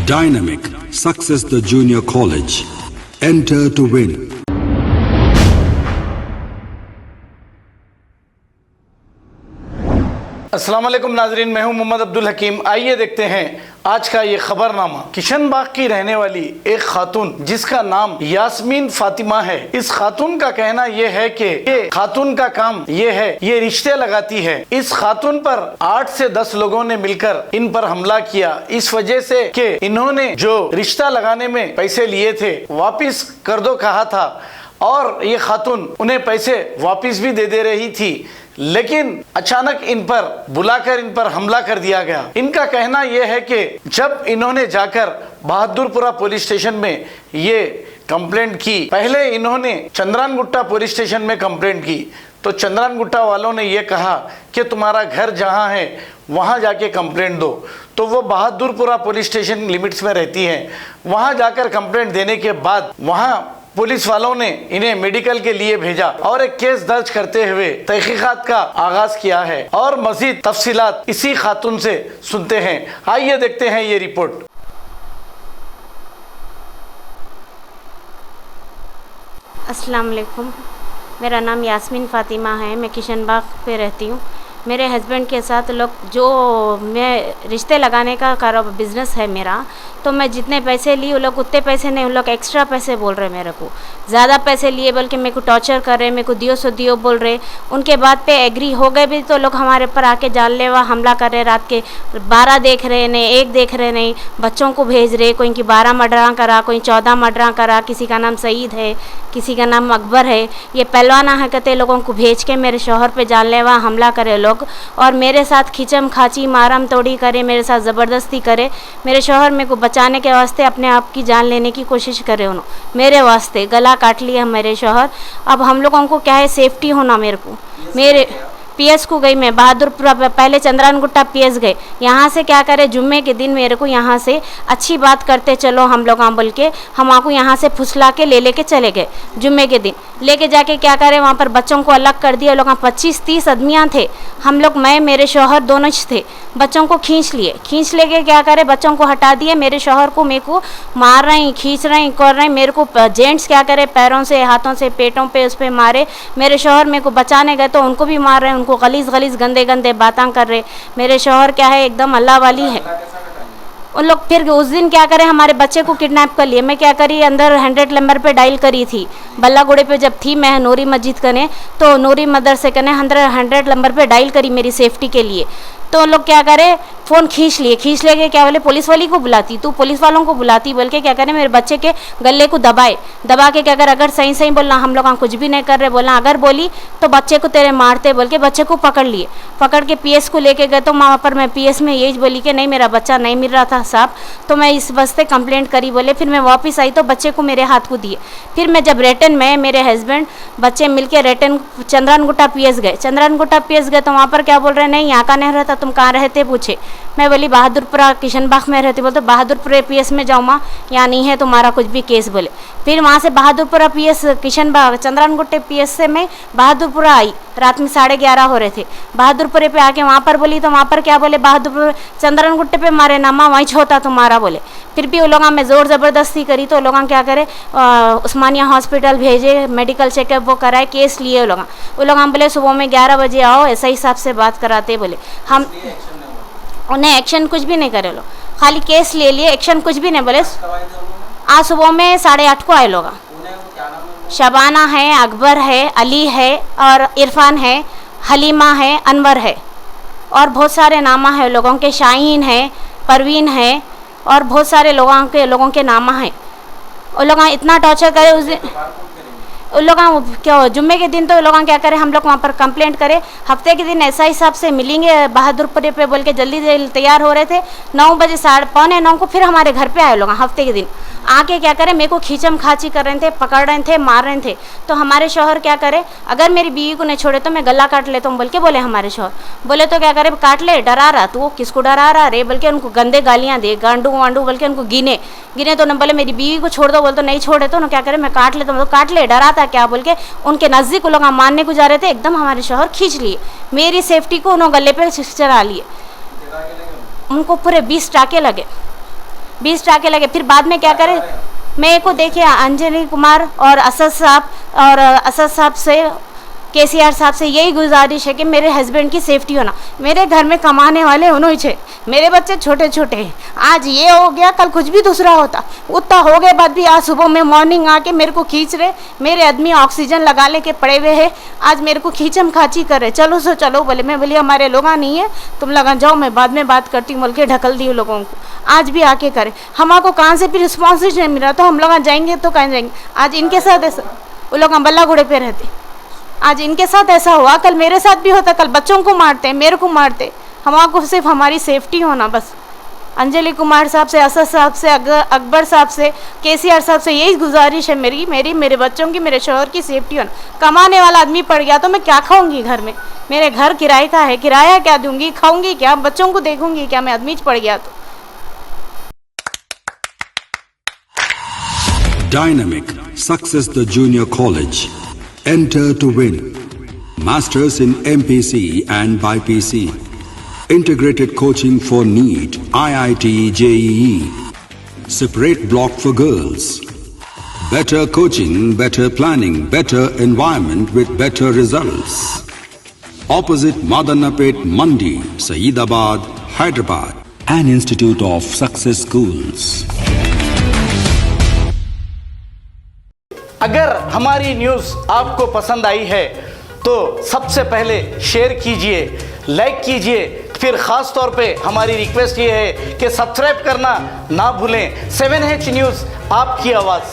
Dynamic Success the Junior College. Enter to win. अस्सलाम वालेकुम नाजरीन, मैं हूं मोहम्मद अब्दुल हकीम। आइए देखते हैं आज का ये खबरनामा। किशनबाग की रहने वाली एक खातून जिसका नाम यास्मीन फातिमा है, इस खातून का कहना ये है कि ये खातून का काम ये है, ये रिश्ते लगाती है। इस खातून पर 8 से 10 लोगों ने मिलकर इन पर हमला किया, इस वजह से कि इन्होंने जो रिश्ता लगाने में पैसे लिए थे वापिस कर दो कहा था, और ये खातून उन्हें पैसे वापिस भी दे रही थी, लेकिन अचानक इन पर बुलाकर इन पर हमला कर दिया गया। इनका कहना यह है कि जब इन्होंने जाकर बहादुरपुरा पुलिस स्टेशन में ये कंप्लेंट की, पहले इन्होंने चंद्रानगुट्टा पुलिस स्टेशन में कंप्लेंट की, तो चंद्रानगुट्टा वालों ने ये कहा कि तुम्हारा घर जहां है वहां जाके कंप्लेंट दो। तो वो बहादुरपुरा पुलिस स्टेशन लिमिट्स में रहती हैं, वहां जाकर कंप्लेंट देने के बाद वहां पुलिस वालों ने इन्हें मेडिकल के लिए भेजा और एक केस दर्ज करते हुए तहकीकात का आगाज किया है। और मजीद तफसीलात इसी खातून से सुनते हैं। आइए देखते हैं ये रिपोर्ट। अस्सलाम वालेकुम, मेरा नाम यास्मीन फ़ातिमा है। मैं किशनबाग पे रहती हूँ। मेरे हस्बैंड के साथ लोग जो मैं रिश्ते लगाने का कारोबार बिज़नेस है मेरा, तो मैं जितने पैसे ली वो लोग उतने पैसे नहीं, वो लोग एक्स्ट्रा पैसे बोल रहे मेरे को, ज़्यादा पैसे लिए बल्कि मेरे को टॉर्चर कर रहे, मेरे को दियो सो दियो बोल रहे। उनके बाद पे एग्री हो गए भी तो लोग हमारे पर आके जानलेवा हमला कर रहे। रात के 12 देख रहे नहीं, 1 देख रहे नहीं, बच्चों को भेज रहे। कोई की 12 मर्डर करा, कोई 14 मर्डर करा, किसी का नाम सईद है, किसी का नाम अकबर है। ये पहलवाना है कहते लोगों को भेज के मेरे शौहर पे जानलेवा हमला करे लोग, और मेरे साथ खिंचम खाची मारम तोड़ी करे, मेरे साथ ज़बरदस्ती करे। मेरे शौहर मेरे को बचाने के वास्ते अपने आप की जान लेने की कोशिश करे, उन्होंने मेरे वास्ते गला काट लिया मेरे शौहर। अब हम लोगों को क्या है, सेफ्टी होना मेरे को। मेरे पीएस को गई मैं बहादुरपुरा, पहले चंद्रानगुट्टा पीएस गए। यहाँ से क्या करे, जुम्मे के दिन मेरे को यहाँ से अच्छी बात करते चलो हम लोग बोल के हम आपको यहाँ से फुसला के लेके चले गए। जुम्मे के दिन लेके जाके क्या करे, वहाँ पर बच्चों को अलग कर दिया। लोग 25-30 आदमियाँ थे हम लोग, मैं मेरे शौहर दोनों थे। बच्चों को खींच लेके क्या करे, बच्चों को हटा दिए। मेरे शौहर को मेरे को मार रहे हैं, खींच रहे हैं, कर रहे हैं। मेरे को जेंट्स क्या करे, पैरों से हाथों से पेटों पे उस पर मारे। मेरे शौहर मेरे को बचाने गए तो उनको भी मार रहे हैं, उनको गलीज गंदे बातें कर रहे। मेरे शौहर क्या है, एकदम अल्लाह वाली है। उन लोग फिर उस दिन क्या करे, हमारे बच्चे को किडनैप कर लिए। मैं क्या करी, अंदर 100 नंबर पे डायल करी थी। बल्लागुड़े पे जब थी मैं नूरी मस्जिद कने, तो नूरी मदरसे कने 100 नंबर पे डायल करी मेरी सेफ्टी के लिए। तो लोग क्या करे, फ़ोन खींच लेके क्या बोले, पुलिस वाली को बुलाती, तू पुलिस वालों को बुलाती बोल के क्या करे, मेरे बच्चे के गले को दबा के क्या करे, अगर सही बोलना हम लोग कुछ भी नहीं कर रहे, बोलना अगर बोली तो बच्चे को तेरे मारते बोल के बच्चे को पकड़ के पीएस को लेके गए। तो वहाँ पर मैं पीएस में यही बोली कि नहीं मेरा बच्चा नहीं मिल रहा था साहब, तो मैं इस वास्ते कंप्लेंट करी बोले। फिर मैं वापस आई तो बच्चे को मेरे हाथ को दिए। फिर मैं जब रिटर्न में मेरे हस्बैंड बच्चे मिलके रिटर्न चंद्रानगुट्टा पीएस गए तो वहाँ पर क्या बोल रहे, नहीं यहाँ का नहीं रहता, तुम कहाँ रहते पूछे। मैं बोली बहादुरपुरा किशनबाग में रहती। बोलते बहादुरपुरा पीएस में जाऊँ माँ, यहाँ नहीं है तुम्हारा कुछ भी केस बोले। फिर वहाँ से बहादुरपुरा पीएस किशनबाग चंद्रानगुट्टे पीएस से मैं बहादुरपुरा आई, रात में 11:30 हो रहे थे। बहादुरपुरे पे आके वहाँ पर बोली तो वहाँ पर क्या बोले, बहादुरपुर चंद्रानगुट्टे पे मारे ना माँ, वहीं छोटा तुम्हारा बोले। फिर भी वो लोग में ज़ोर ज़बरदस्ती करी तो लोग क्या करे, उस्मानिया हॉस्पिटल भेजे, मेडिकल चेकअप वो कराए, केस लिए। वो लोग हम बोले सुबह में 11 बजे आओ, ऐसा हिसाब से बात कराते बोले। हम उन्हें एक्शन कुछ भी नहीं करे लोग, खाली केस ले लिए, एक्शन कुछ भी नहीं बोले। आज सुबह में 8:30 को आए लोग। शबाना है, अकबर है, अली है और इरफान है, हलीमा है, अनवर है और बहुत सारे नामा है लोगों के, शाहीन है, परवीन है और बहुत सारे लोगों के नामा हैं। वो लोग इतना टॉर्चर करे उस दिन। उन लोग क्या जुम्मे के दिन तो लोग क्या करें, हम लोग वहाँ पर कंप्लेंट करें। हफ्ते के दिन ऐसा हिसाब से मिलेंगे बहादुरपुरे पे बोल के जल्दी तैयार हो रहे थे। 9 बजे 9:15 को फिर हमारे घर पे आए लोग। हफ्ते के दिन आके क्या करें, मेरे को खींचम खाची कर रहे थे, पकड़ रहे थे, मार रहे थे। तो हमारे शौहर क्या करे, अगर मेरी बीवी को नहीं छोड़े तो मैं गला काट लेता हूँ बोल के बोले हमारे शौहर। बोले तो क्या करे, काट ले, डरा रहा तू, किसको डरा रहा रे बोल के उनको गंदे गालियाँ दे, गांडू वांडू बोल के उनको गिने तो न बोले मेरी बीवी को छोड़ दो, बोल तो नहीं छोड़े तो ना क्या करे, मैं काट लेता हूँ। तो काट ले, डरा था क्या बोल के उनके नज़दीक वो लोग मारने को जा रहे थे। एकदम हमारे शौहर खींच लिए, मेरी सेफ्टी को उन्होंने गले पे चढ़ा लिए। उनको पूरे 20 टाके लगे। 20 टाके लगे। फिर बाद में क्या करे, मेरे को देखिए अंजलि कुमार और असद साहब से, केसीआर साहब से यही गुजारिश है कि मेरे हस्बैंड की सेफ्टी होना। मेरे घर में कमाने वाले उन्होंने छे, मेरे बच्चे छोटे छोटे हैं। आज ये हो गया, कल कुछ भी दूसरा होता, उतना हो गए बाद भी आज सुबह में मॉर्निंग आके मेरे को खींच रहे। मेरे आदमी ऑक्सीजन लगा ले के पड़े हुए हैं, आज मेरे को खींचम खाची कर रहे, चलो सो चलो बोले। मैं बोली हमारे लोग नहीं है, तुम लगा जाओ, मैं बाद में बात करती हूँ बोल के ढकल दी लोगों को। आज भी आके करे, हमको कहाँ से भी रिस्पॉन्स नहीं मिला, तो हम लोग जाएंगे तो कहाँ जाएंगे। आज इनके साथ ऐसा, वो लोग अम्बल्ला घोड़े पे रहते, आज इनके साथ ऐसा हुआ, कल मेरे साथ भी होता, कल बच्चों को मारते, मेरे को मारते। हमको सिर्फ हमारी सेफ्टी होना बस। अंजलि कुमार साहब से, असद साहब से, अकबर साहब से, केसीआर साहब से यही गुजारिश है मेरे बच्चों की, मेरे शौहर की सेफ्टी होना। कमाने वाला आदमी पड़ गया तो मैं क्या खाऊंगी घर में, मेरे घर किराए का है, किराया क्या दूंगी, खाऊंगी क्या, बच्चों को देखूंगी क्या, मैं आदमी पड़ गया तो। Dynamic Success the Junior College. Enter to win. Masters in MPC and BPC. Integrated coaching for NEET, IIT, JEE. Separate block for girls. Better coaching, better planning, better environment with better results. Opposite Madanapet Mandi, Saeedabad, Hyderabad. An Institute of Success Schools. अगर हमारी news आपको पसंद आई है तो सबसे पहले share कीजिए, like कीजिए, फिर ख़ास तौर पे हमारी रिक्वेस्ट ये है कि सब्सक्राइब करना ना भूलें। 7H न्यूज़, आपकी आवाज़।